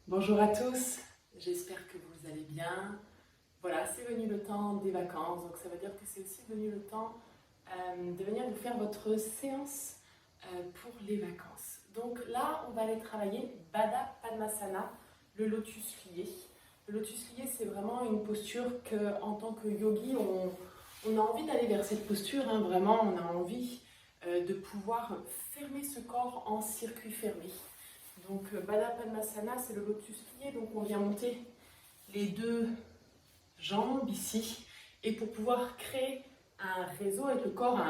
Bonjour à tous, j'espère que vous allez bien. Voilà, c'est venu le temps des vacances, donc ça veut dire que c'est aussi venu le temps de venir vous faire votre séance pour les vacances. Donc là, on va aller travailler Baddha Padmasana, le lotus lié. Le lotus lié, c'est vraiment une posture que, en tant que yogi, on a envie d'aller vers cette posture, hein, vraiment, on a envie de pouvoir fermer ce corps en circuit fermé. Donc Baddha Padmasana, c'est le lotus plié, donc on vient monter les deux jambes ici. Et pour pouvoir créer un réseau avec le corps,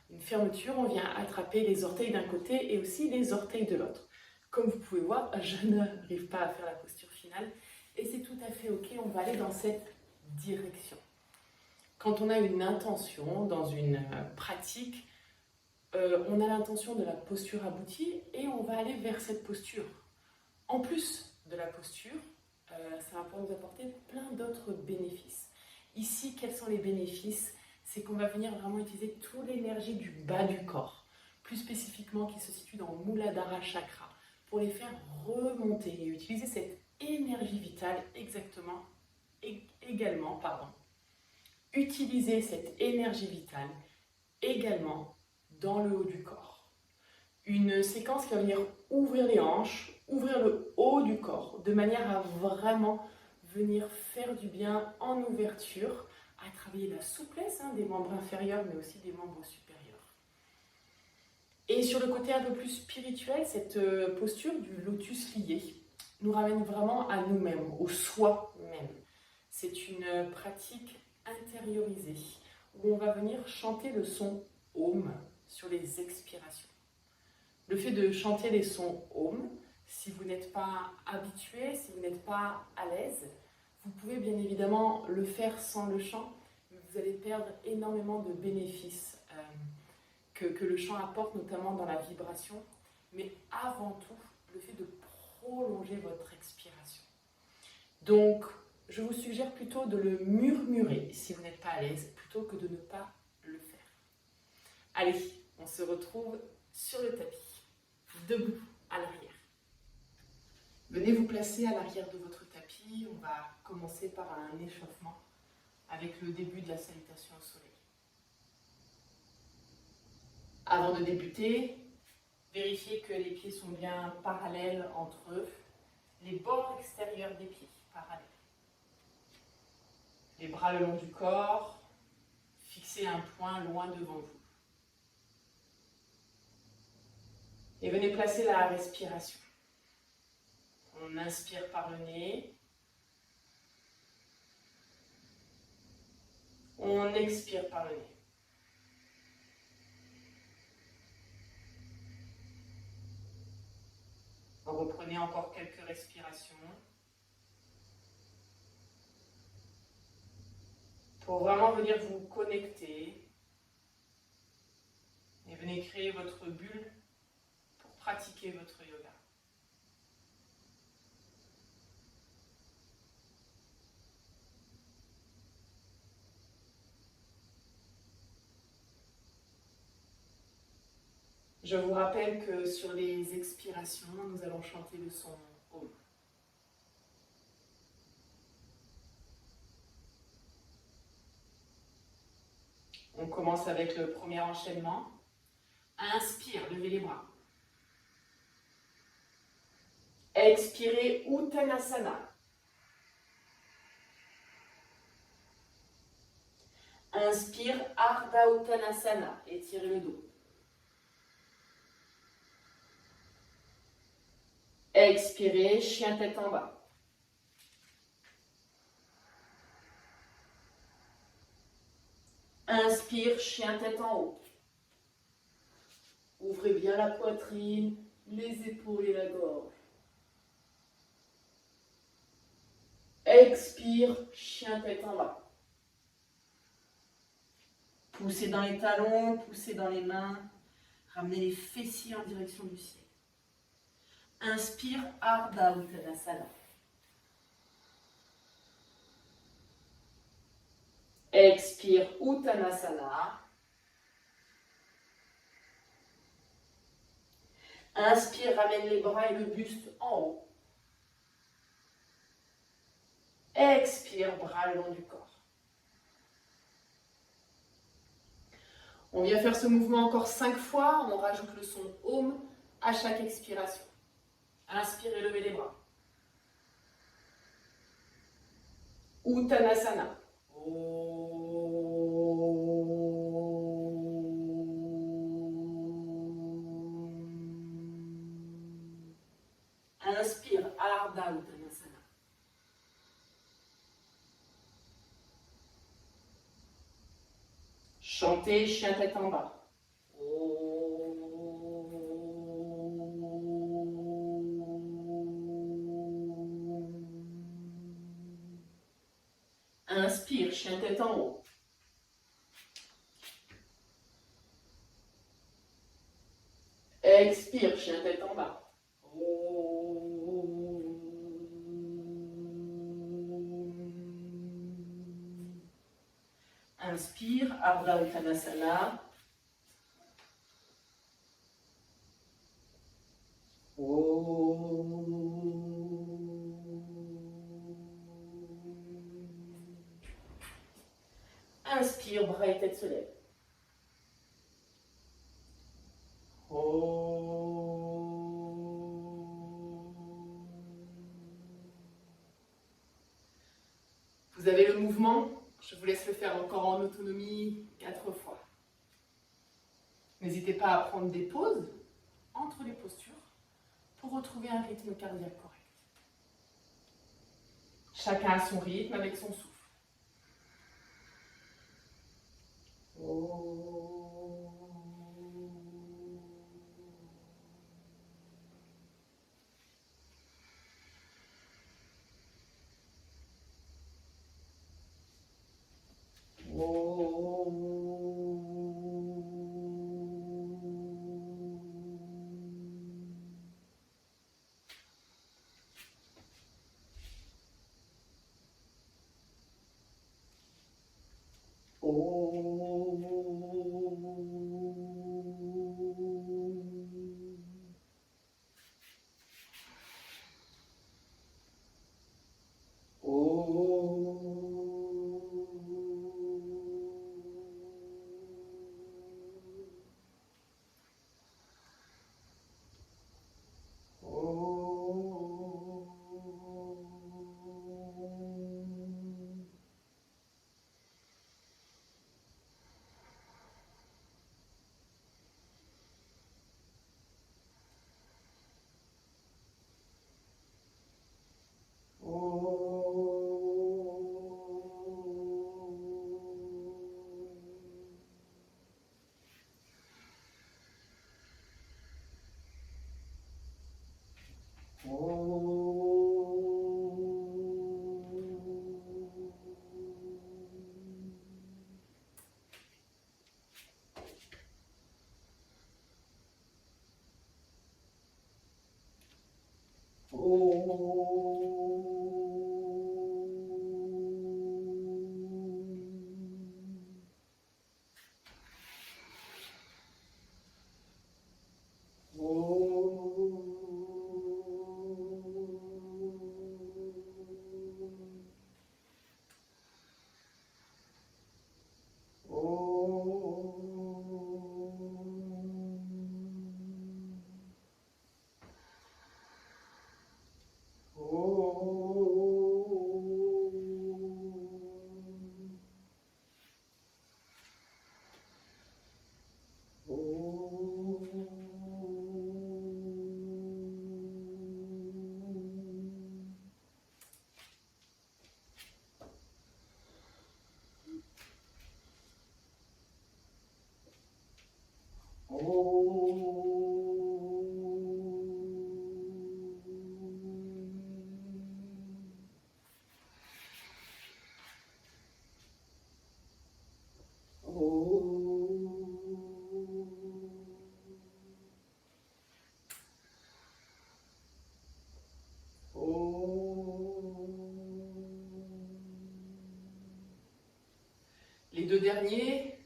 une fermeture, on vient attraper les orteils d'un côté et aussi les orteils de l'autre. Comme vous pouvez voir, je n'arrive pas à faire la posture finale et c'est tout à fait ok, on va aller dans cette direction. Quand on a une intention dans une pratique, on a l'intention de la posture aboutie et on va aller vers cette posture. En plus de la posture, ça va pouvoir nous apporter plein d'autres bénéfices. Ici, quels sont les bénéfices? C'est qu'on va venir vraiment utiliser toute l'énergie du bas du corps, plus spécifiquement qui se situe dans Muladhara Chakra, pour les faire remonter et utiliser cette énergie vitale utiliser cette énergie vitale également dans le haut du corps. Une séquence qui va venir ouvrir les hanches, ouvrir le haut du corps, de manière à vraiment venir faire du bien en ouverture, à travailler la souplesse des membres inférieurs, mais aussi des membres supérieurs. Et sur le côté un peu plus spirituel, cette posture du lotus lié nous ramène vraiment à nous-mêmes, au soi-même. C'est une pratique intériorisée, où on va venir chanter le son Om sur les expirations. Le fait de chanter les sons Om, si vous n'êtes pas habitué, si vous n'êtes pas à l'aise, vous pouvez bien évidemment le faire sans le chant, mais vous allez perdre énormément de bénéfices que le chant apporte, notamment dans la vibration, mais avant tout, le fait de prolonger votre expiration. Donc, je vous suggère plutôt de le murmurer si vous n'êtes pas à l'aise, plutôt que de ne pas le faire. Allez, on se retrouve sur le tapis, debout à l'arrière. Venez vous placer à l'arrière de votre tapis. On va commencer par un échauffement avec le début de la salutation au soleil. Avant de débuter, vérifiez que les pieds sont bien parallèles entre eux, les bords extérieurs des pieds parallèles. Les bras le long du corps, fixez un point loin devant vous. Et venez placer la respiration. On inspire par le nez. On expire par le nez. Reprenez encore quelques respirations. Pour vraiment venir vous connecter. Et venez créer votre bulle pour pratiquer votre yoga. Je vous rappelle que sur les expirations, nous allons chanter le son Om. On commence avec le premier enchaînement. Inspire, levez les bras. Expirez, Uttanasana. Inspire, Ardha Uttanasana. Étirez le dos. Expirez, chien tête en bas. Inspire, chien tête en haut. Ouvrez bien la poitrine, les épaules et la gorge. Expire, chien tête en bas. Poussez dans les talons, poussez dans les mains. Ramenez les fessiers en direction du ciel. Inspire, Ardha Uttanasana. Expire, Uttanasana. Inspire, ramène les bras et le buste en haut. Expire, bras le long du corps. On vient faire ce mouvement encore 5 fois. On rajoute le son Om à chaque expiration. Inspirez, levez les bras. Uttanasana. Inspire, Ardha Uttanasana. Chantez, chien tête en bas. Inspire, chien tête en haut. Expire, chien tête en bas. Inspire, Ardha Uttanasana. Inspire, bras et tête se lèvent. Vous avez le mouvement, je vous laisse le faire encore en autonomie 4 fois. N'hésitez pas à prendre des pauses entre les postures pour retrouver un rythme cardiaque correct. Chacun a son rythme avec son souffle. Les 2 derniers.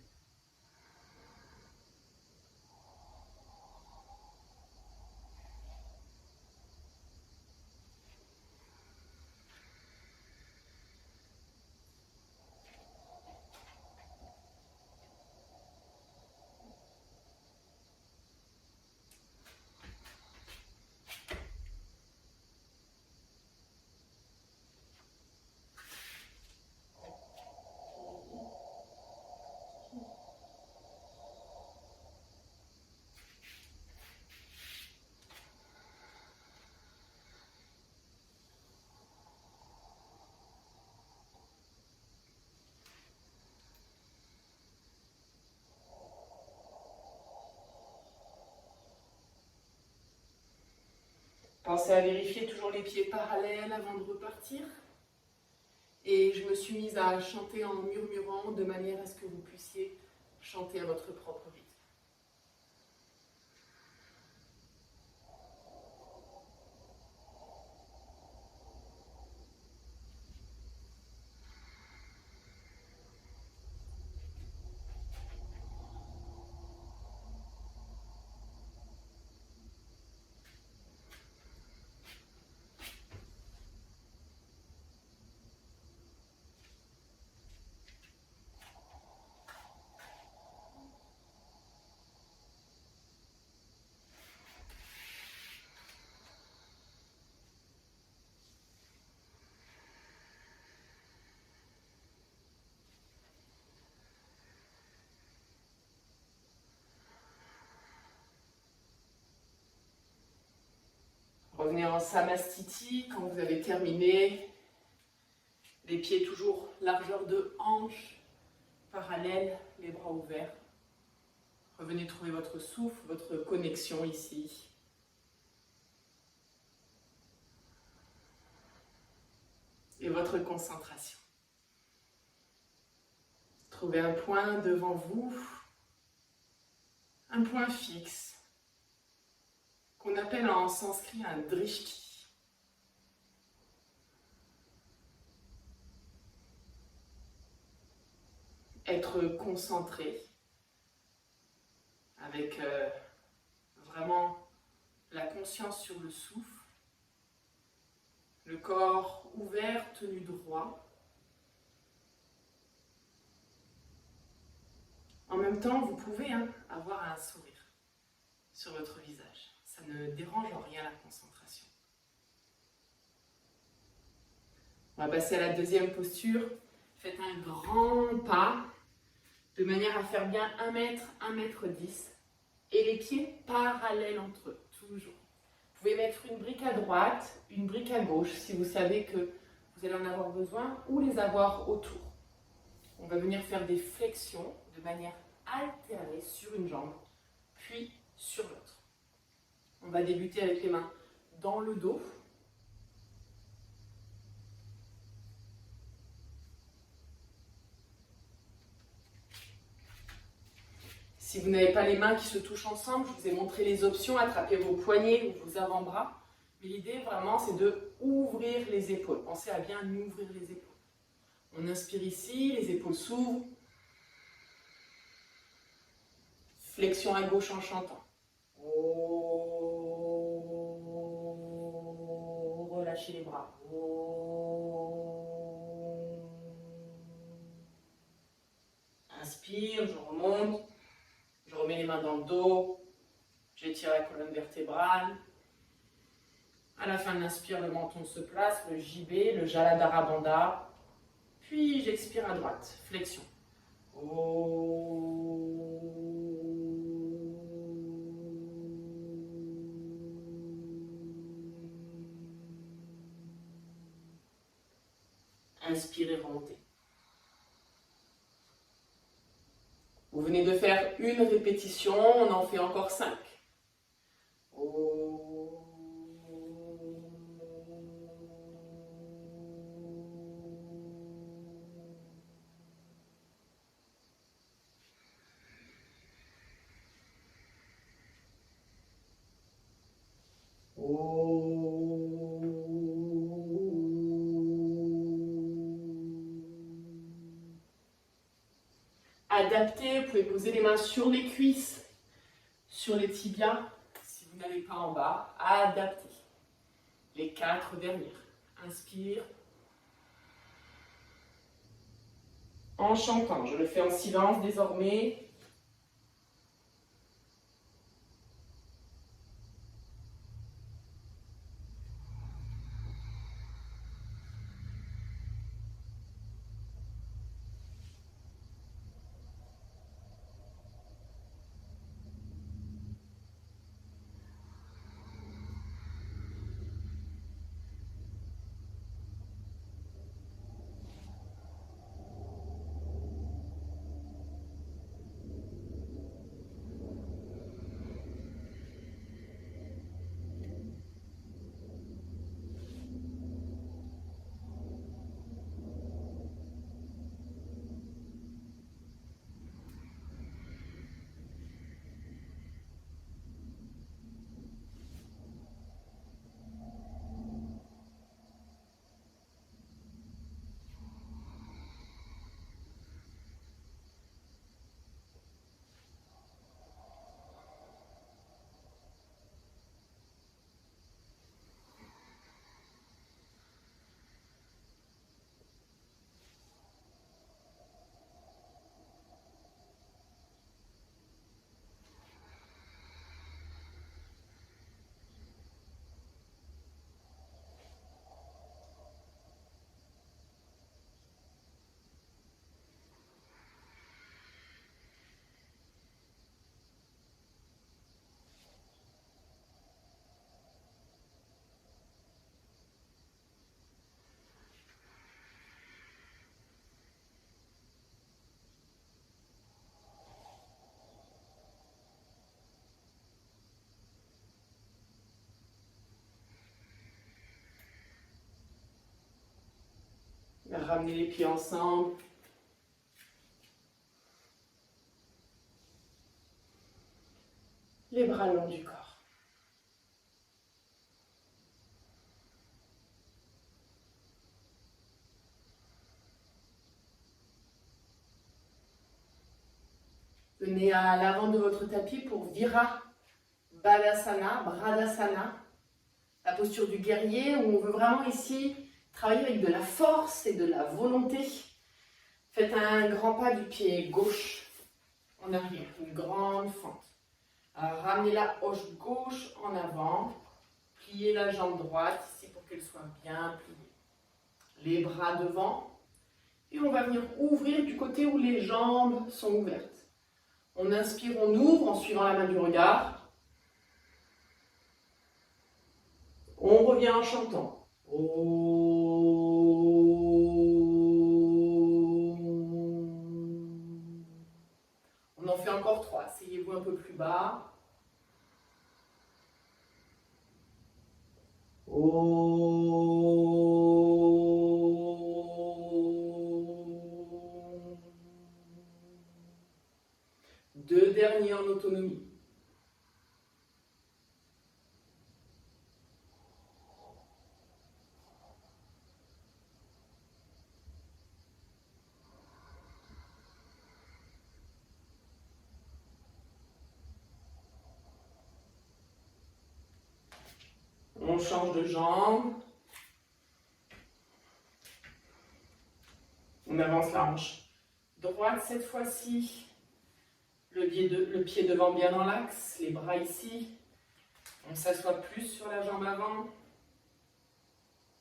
Pensez à vérifier toujours les pieds parallèles avant de repartir. Et je me suis mise à chanter en murmurant de manière à ce que vous puissiez chanter à votre propre rythme. Revenez en Samastiti quand vous avez terminé. Les pieds toujours largeur de hanche, parallèle, les bras ouverts. Revenez trouver votre souffle, votre connexion ici. Et votre concentration. Trouvez un point devant vous, un point fixe, qu'on appelle en sanskrit un drishti. Être concentré avec vraiment la conscience sur le souffle, le corps ouvert, tenu droit. En même temps, vous pouvez avoir un sourire sur votre visage. Ça ne dérange en rien la concentration. On va passer à la deuxième posture. Faites un grand pas de manière à faire bien 1 mètre, 1 mètre 10 et les pieds parallèles entre eux, toujours. Vous pouvez mettre une brique à droite, une brique à gauche si vous savez que vous allez en avoir besoin ou les avoir autour. On va venir faire des flexions de manière alternée sur une jambe, puis sur l'autre. On va débuter avec les mains dans le dos. Si vous n'avez pas les mains qui se touchent ensemble, je vous ai montré les options, attrapez vos poignets ou vos avant-bras. Mais l'idée vraiment c'est de ouvrir les épaules. Pensez à bien ouvrir les épaules. On inspire ici, les épaules s'ouvrent. Flexion à gauche en chantant. Relâchez les bras. Inspire, je remonte. Je remets les mains dans le dos. J'étire la colonne vertébrale. À la fin de l'inspire, le menton se place, le JB, le Jaladhara Bandha. Puis j'expire à droite, flexion. Inspirez, remontez. Vous venez de faire une répétition, on en fait encore 5. Adaptez, vous pouvez poser les mains sur les cuisses, sur les tibias, si vous n'avez pas en bas, adaptez. Les 4 dernières. Inspire. En chantant, je le fais en silence désormais. Ramenez les pieds ensemble. Les bras le long du corps. Venez à l'avant de votre tapis pour Vira Balasana, Bradasana, la posture du guerrier où on veut vraiment ici travailler avec de la force et de la volonté. Faites un grand pas du pied gauche en arrière, une grande fente. Alors, ramenez la hanche gauche en avant, pliez la jambe droite ici pour qu'elle soit bien pliée. Les bras devant et on va venir ouvrir du côté où les jambes sont ouvertes. On inspire, on ouvre en suivant la main du regard. On revient en chantant. On en fait encore 3. Asseyez-vous un peu plus bas. Deux derniers en autonomie. On change de jambe. On avance la hanche droite cette fois-ci. Le pied devant bien dans l'axe, les bras ici. On s'assoit plus sur la jambe avant.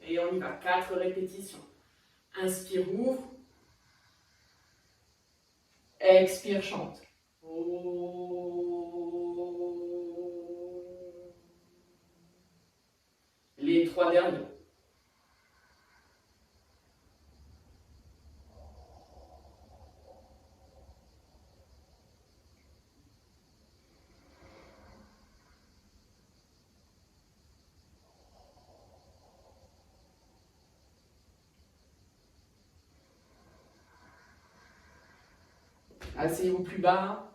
Et on y va, 4 répétitions. Inspire, ouvre. Expire, chante. Les 3 derniers. Asseyez-vous plus bas.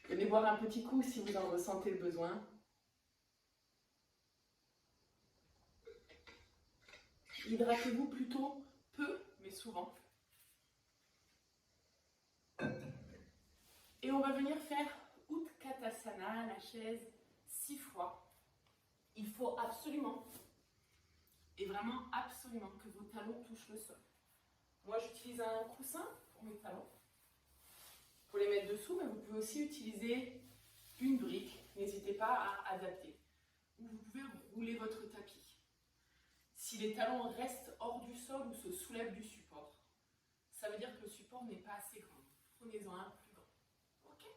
Venez boire un petit coup si vous en ressentez le besoin. Hydratez-vous plutôt peu, mais souvent. Et on va venir faire Utkatasana, la chaise, 6 fois. Il faut absolument, et vraiment absolument, que vos talons touchent le sol. Moi, j'utilise un coussin pour mes talons. Vous pouvez les mettre dessous, mais vous pouvez aussi utiliser une brique. N'hésitez pas à adapter. Ou vous pouvez rouler votre tapis. Si les talons restent hors du sol ou se soulèvent du support, ça veut dire que le support n'est pas assez grand. Prenez-en un plus grand. Ok?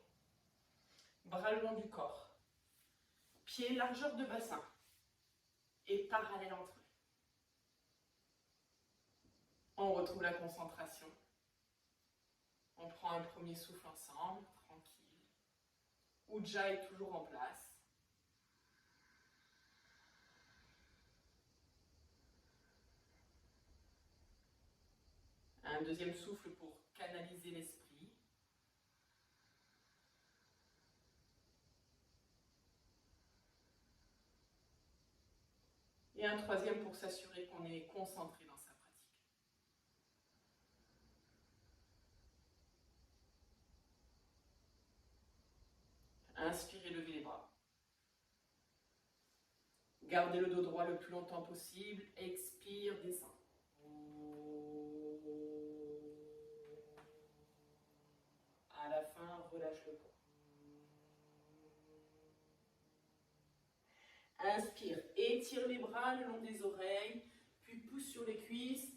Bras le long du corps. Pieds largeur de bassin. Et parallèle entre eux. On retrouve la concentration. On prend un premier souffle ensemble, tranquille. Ujjayi est toujours en place. Un deuxième souffle pour canaliser l'esprit. Et un troisième pour s'assurer qu'on est concentré dans sa pratique. Inspirez, levez les bras. Gardez le dos droit le plus longtemps possible. Expire, descend. À la fin, relâche le poids. Inspire, étire les bras le long des oreilles, puis pousse sur les cuisses.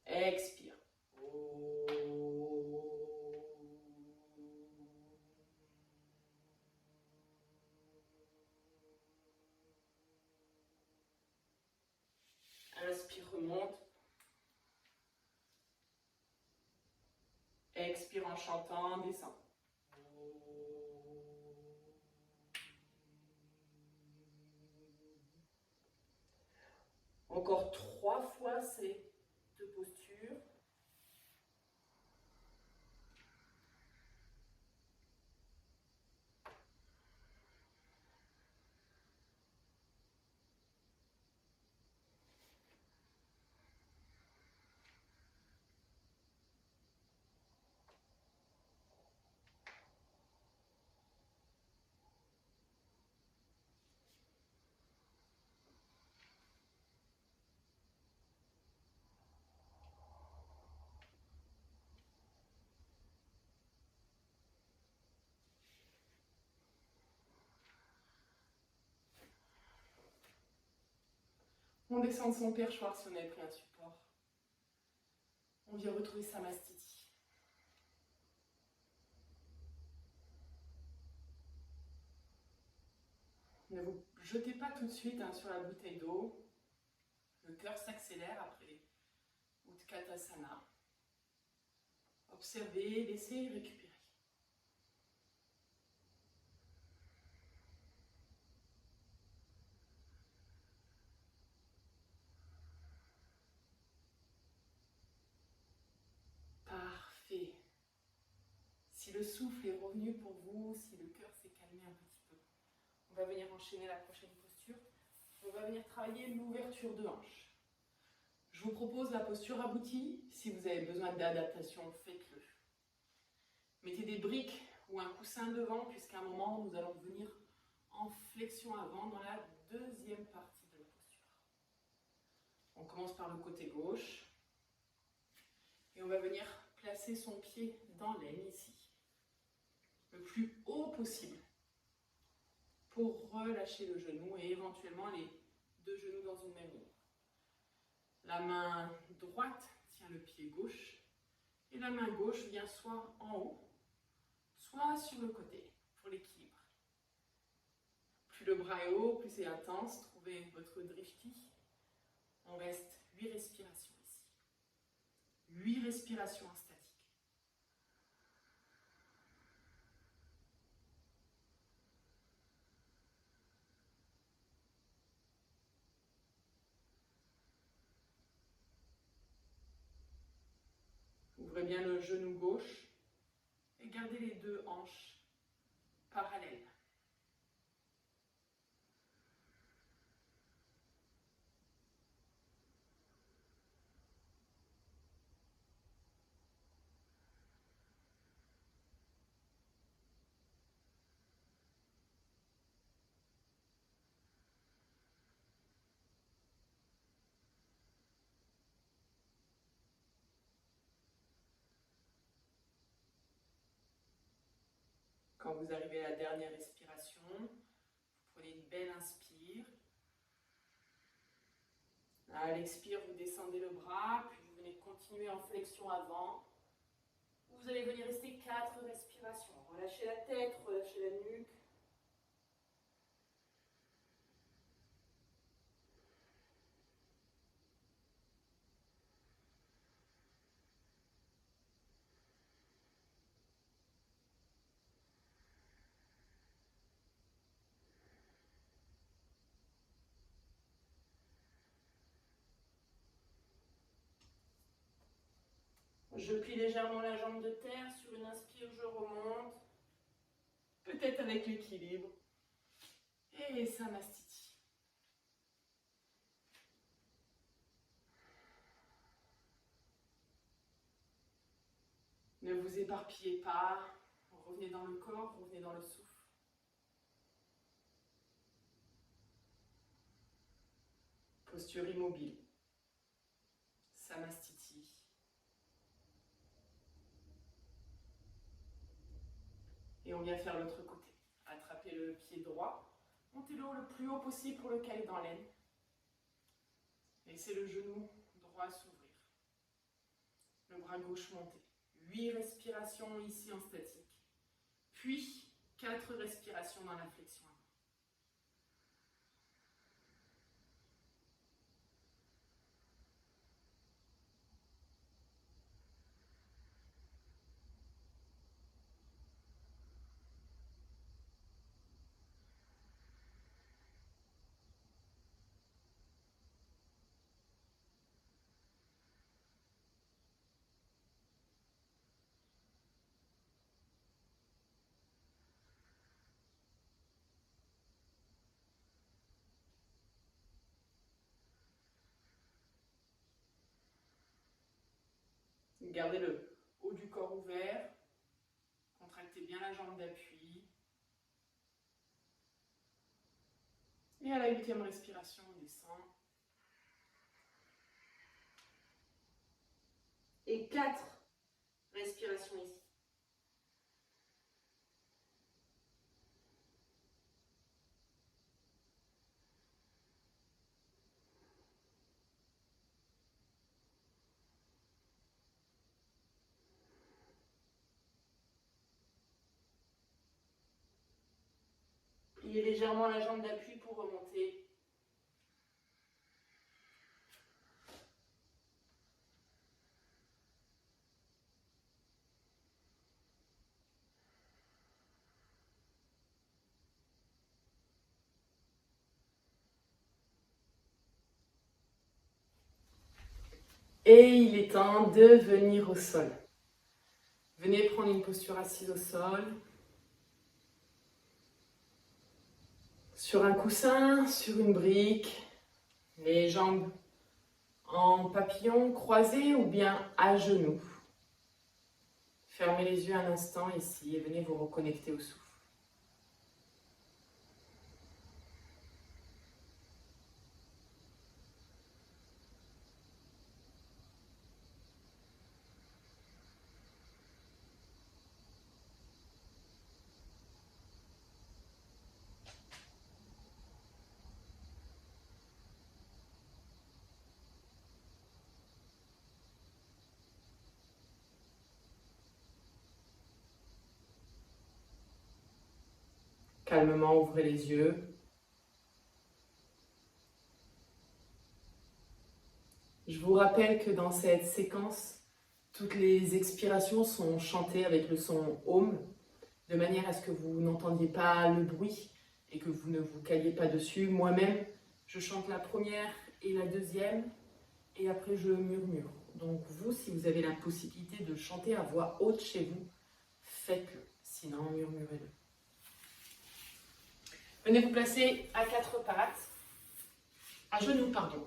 Expire. Inspire, remonte. expire en chantant, descend. Encore 3 fois ces 2 postures. On descend de son perchoir si on avait pris un support. On vient retrouver sa mastiti. Ne vous jetez pas tout de suite sur la bouteille d'eau. Le cœur s'accélère après Utkatasana. Observez, laissez récupérer. Parfait. Si le souffle est revenu pour vous, si le cœur s'est calmé un petit peu, on va venir enchaîner la prochaine posture. On va venir travailler l'ouverture de hanche. Je vous propose la posture aboutie. Si vous avez besoin d'adaptation, faites-le. Mettez des briques ou un coussin devant, puisqu'à un moment, nous allons venir en flexion avant dans la deuxième partie de la posture. On commence par le côté gauche. Et on va venir placer son pied dans l'aine ici, le plus haut possible, pour relâcher le genou et éventuellement les 2 genoux dans une même ligne. La main droite tient le pied gauche et la main gauche vient soit en haut, soit sur le côté pour l'équilibre. Plus le bras est haut, plus c'est intense. Trouvez votre drishti. On reste 8 respirations ici. 8 respirations statiques. Ouvrez bien le genou gauche et gardez les 2 hanches parallèles. Quand vous arrivez à la dernière respiration, vous prenez une belle inspire. À l'expire, vous descendez le bras, puis vous venez continuer en flexion avant. Vous allez venir rester 4 respirations. Relâchez la tête, relâchez la nuque. Je plie légèrement la jambe de terre. Sur une inspire, je remonte. Peut-être avec l'équilibre. Et Samastiti. Ne vous éparpillez pas. Revenez dans le corps, revenez dans le souffle. Posture immobile. Samastiti. Et on vient faire l'autre côté. Attrapez le pied droit. Montez-le le plus haut possible pour le caler dans l'aine. Laissez le genou droit s'ouvrir. Le bras gauche monté. 8 respirations ici en statique. Puis 4 respirations dans la flexion. Gardez le haut du corps ouvert. Contractez bien la jambe d'appui. Et à la 8e respiration, on descend. Et 4 respirations ici. Pliez légèrement la jambe d'appui pour remonter. Et il est temps de venir au sol. Venez prendre une posture assise au sol. Sur un coussin, sur une brique, les jambes en papillon croisées ou bien à genoux. Fermez les yeux un instant ici et venez vous reconnecter au souffle. Calmement, ouvrez les yeux. Je vous rappelle que dans cette séquence, toutes les expirations sont chantées avec le son Om, de manière à ce que vous n'entendiez pas le bruit et que vous ne vous caliez pas dessus. Moi-même, je chante la première et la deuxième, et après je murmure. Donc vous, si vous avez la possibilité de chanter à voix haute chez vous, faites-le, sinon murmurez-le. Venez vous placer à 4 pattes, à genoux, pardon.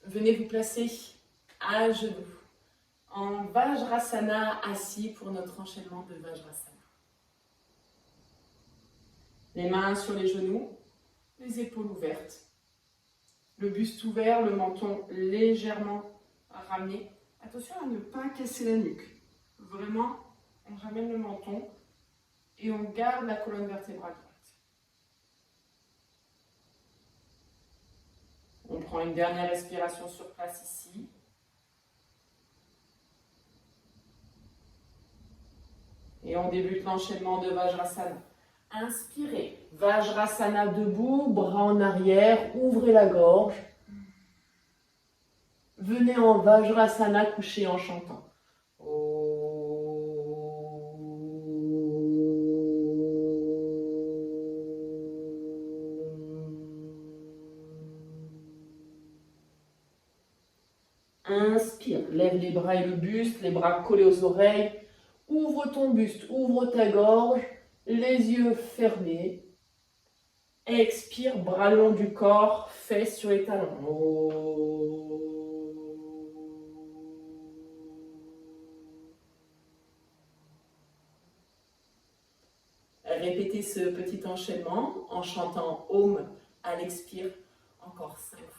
Venez vous placer à genoux, en Vajrasana assis pour notre enchaînement de Vajrasana. Les mains sur les genoux, les épaules ouvertes. Le buste ouvert, le menton légèrement ramené. Attention à ne pas casser la nuque. Vraiment, on ramène le menton et on garde la colonne vertébrale droite. On prend une dernière respiration sur place ici. Et on débute l'enchaînement de Vajrasana. Inspirez. Vajrasana debout, bras en arrière, ouvrez la gorge. Venez en Vajrasana couché en chantant. Inspire, lève les bras et le buste, les bras collés aux oreilles. Ouvre ton buste, ouvre ta gorge, les yeux fermés. Expire, bras long du corps, fesses sur les talons. Répétez ce petit enchaînement en chantant Om à l'expire encore 5 fois.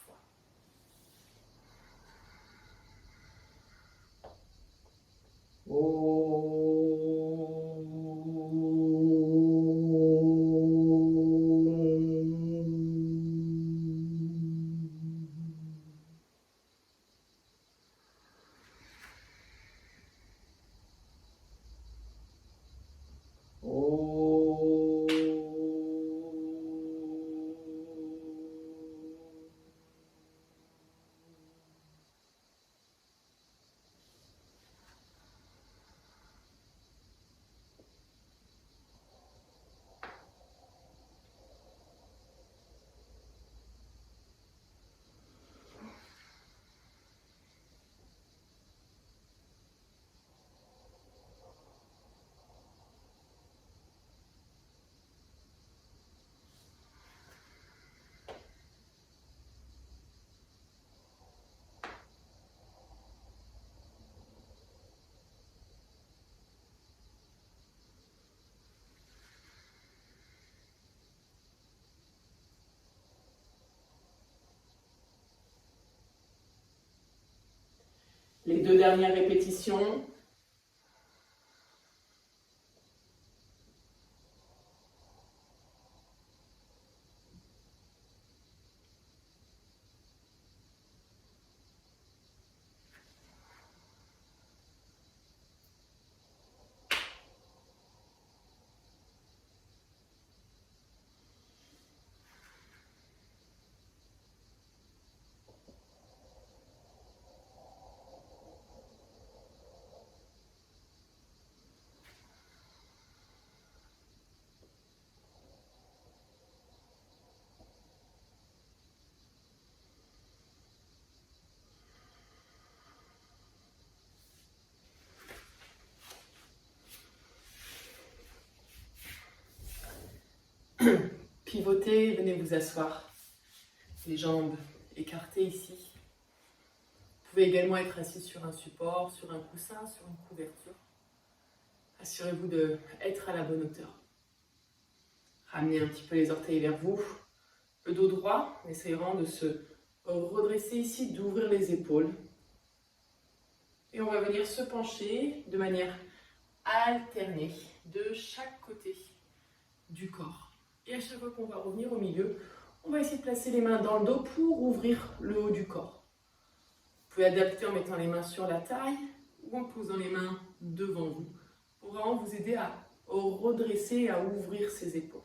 Les 2 dernières répétitions. Pivotez, venez vous asseoir. Les jambes écartées ici. Vous pouvez également être assis sur un support, sur un coussin, sur une couverture. Assurez-vous d'être à la bonne hauteur. Ramenez un petit peu les orteils vers vous. Le dos droit, essayez vraiment de se redresser ici, d'ouvrir les épaules. Et on va venir se pencher de manière alternée de chaque côté du corps. Et à chaque fois qu'on va revenir au milieu, on va essayer de placer les mains dans le dos pour ouvrir le haut du corps. Vous pouvez adapter en mettant les mains sur la taille ou en posant les mains devant vous pour vraiment vous aider à redresser et à ouvrir ses épaules.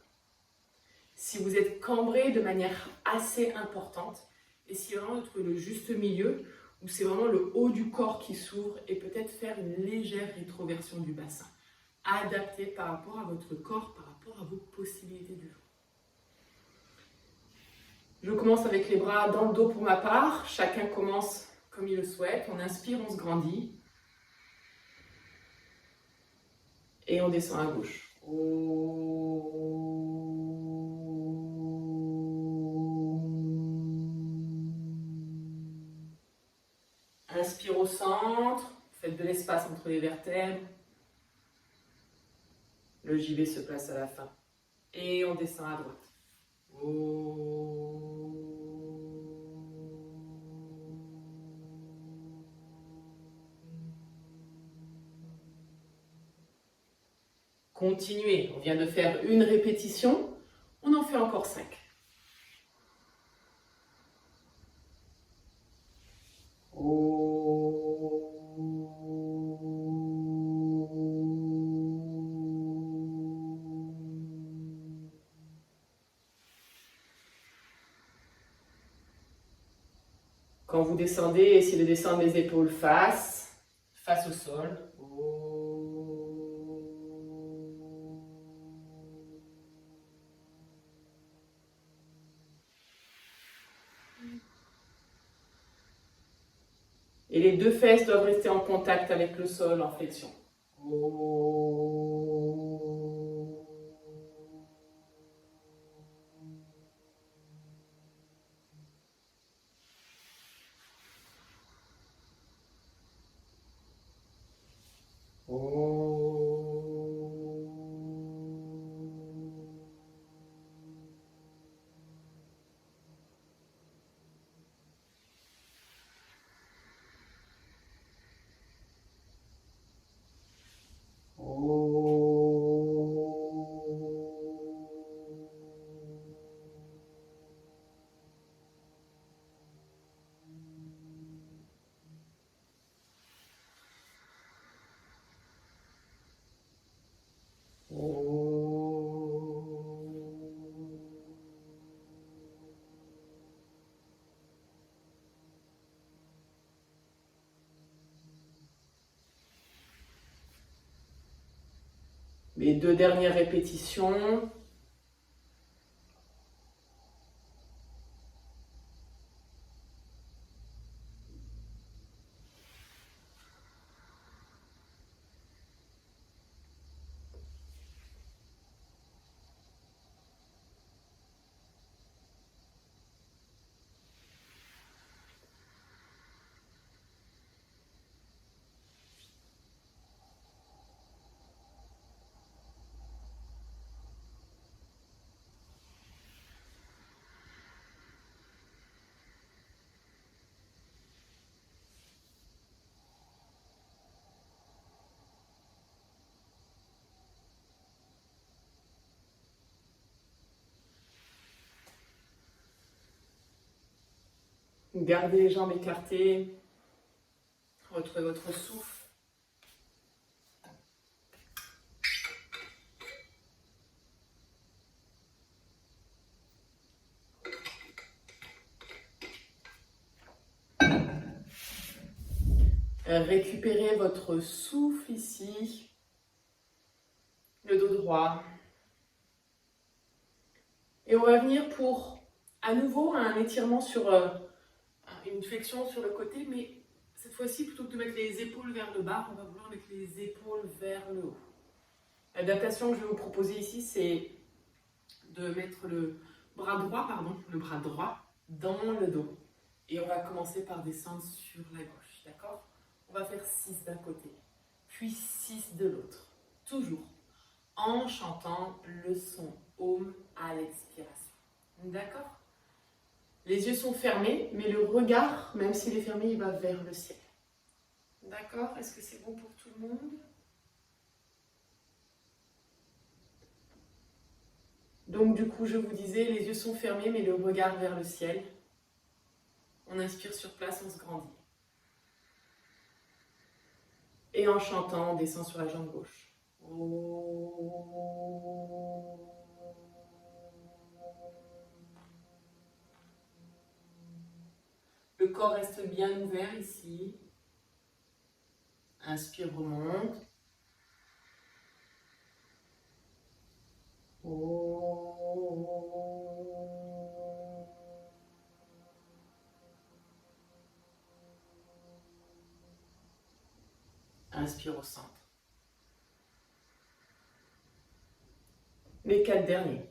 Si vous êtes cambré de manière assez importante, essayez vraiment de trouver le juste milieu où c'est vraiment le haut du corps qui s'ouvre et peut-être faire une légère rétroversion du bassin. Adapté par rapport à votre corps, par rapport à vos possibilités du jour. Je commence avec les bras dans le dos pour ma part. Chacun commence comme il le souhaite. On inspire, on se grandit. Et on descend à gauche. Inspire au centre. Faites de l'espace entre les vertèbres. Le JB se place à la fin. Et on descend à droite. Continuez. On vient de faire une répétition. On en fait encore 5. Quand vous descendez, essayez de descendre les épaules face au sol. Et les 2 fesses doivent rester en contact avec le sol en flexion. Les 2 dernières répétitions. Gardez les jambes écartées. Retrouvez votre souffle. Récupérez votre souffle ici. Le dos droit. Et on va venir pour, à nouveau, un étirement sur une flexion sur le côté, mais cette fois-ci, plutôt que de mettre les épaules vers le bas, on va vouloir mettre les épaules vers le haut. L'adaptation que je vais vous proposer ici, c'est de mettre le bras droit dans le dos. Et on va commencer par descendre sur la gauche, d'accord? On va faire 6 d'un côté, puis 6 de l'autre. Toujours en chantant le son Om à l'expiration. D'accord? Les yeux sont fermés, mais le regard, même s'il est fermé, il va vers le ciel. D'accord? Est-ce que c'est bon pour tout le monde? Donc du coup, je vous disais, les yeux sont fermés, mais le regard vers le ciel. On inspire sur place, on se grandit. Et en chantant, on descend sur la jambe gauche. Le corps reste bien ouvert ici. Inspire, remonte. Inspire au centre. Les 4 derniers.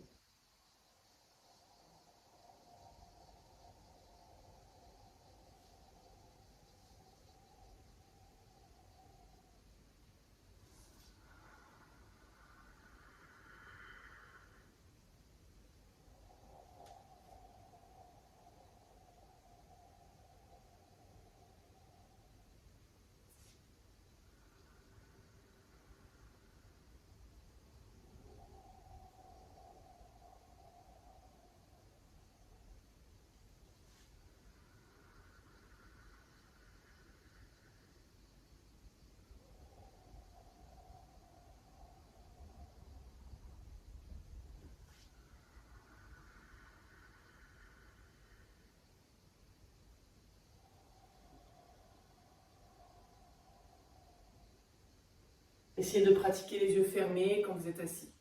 Essayez de pratiquer les yeux fermés quand vous êtes assis.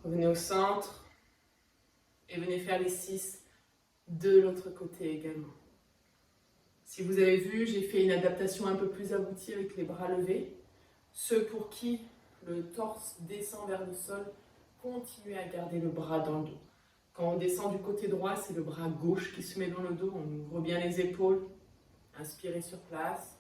Revenez au centre et venez faire les 6 de l'autre côté également. Si vous avez vu, j'ai fait une adaptation un peu plus aboutie avec les bras levés. Ceux pour qui le torse descend vers le sol, continuez à garder le bras dans le dos. Quand on descend du côté droit, c'est le bras gauche qui se met dans le dos. On ouvre bien les épaules. Inspirez sur place.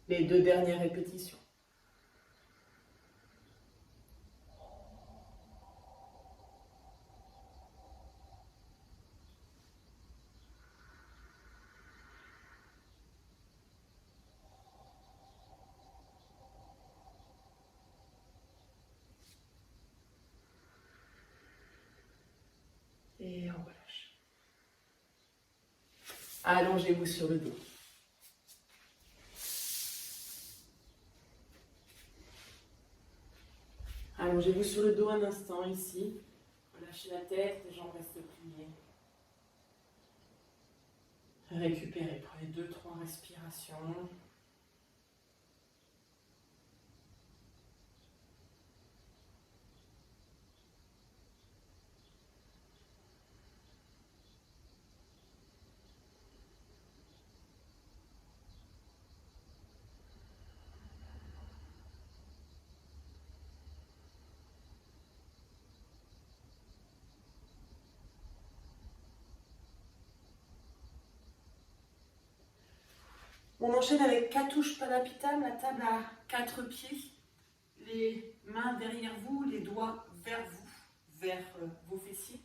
Les 2 dernières répétitions. Et on relâche. Allongez-vous sur le dos. Allongez-vous sur le dos un instant ici. Relâchez la tête, les jambes restent pliées. Récupérez, prenez 2-3 respirations. On enchaîne avec Katusha Padapitam, la table à 4 pieds. Les mains derrière vous, les doigts vers vous, vers vos fessiers.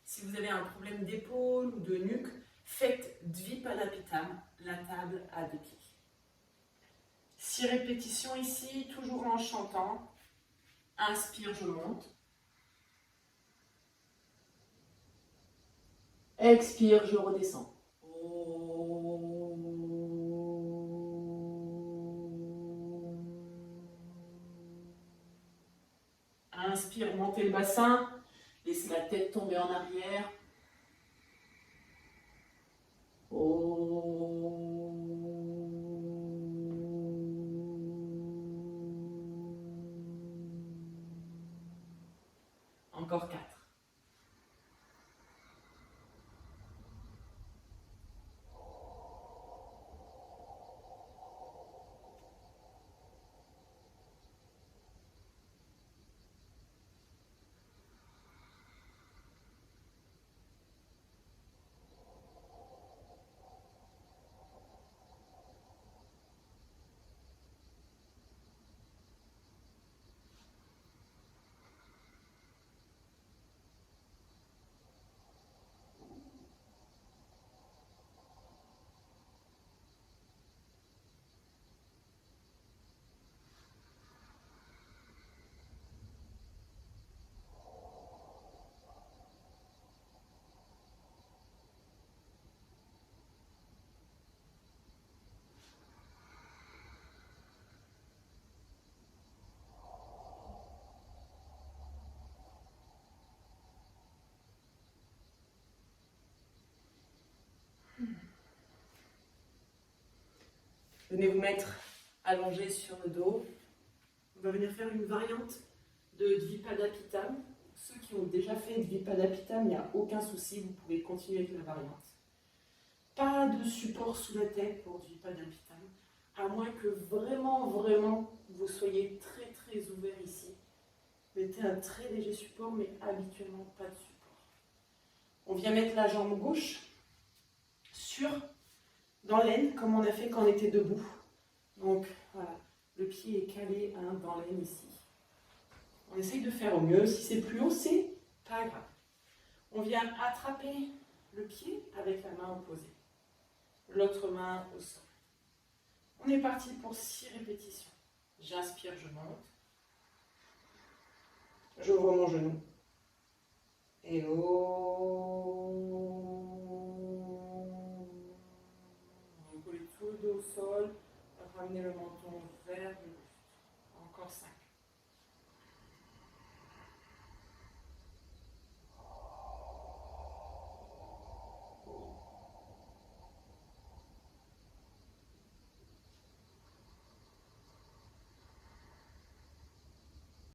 Si vous avez un problème d'épaule ou de nuque, faites Dvipadapitam, la table à 2 pieds. 6 répétitions ici, toujours en chantant. Inspire, je monte. Expire, je redescends. Inspire, montez le bassin. Laissez la tête tomber en arrière. Encore 4. Venez vous mettre allongé sur le dos. On va venir faire une variante de Dvipadapitam. Ceux qui ont déjà fait Dvipadapitam, il n'y a aucun souci, vous pouvez continuer avec la variante. Pas de support sous la tête pour Dvipadapitam, à moins que vraiment vous soyez très ouvert ici. Mettez un très léger support, mais habituellement pas de support. On vient mettre la jambe gauche dans l'aine, comme on a fait quand on était debout. Donc voilà, le pied est calé dans l'aine ici. On essaye de faire au mieux. Si c'est plus haut, c'est pas grave. On vient attraper le pied avec la main opposée. L'autre main au sol. On est parti pour 6 répétitions. J'inspire, je monte. J'ouvre mon genou. Et on colle tout le dos au sol. Ramenez le menton vers le buste. Encore 5.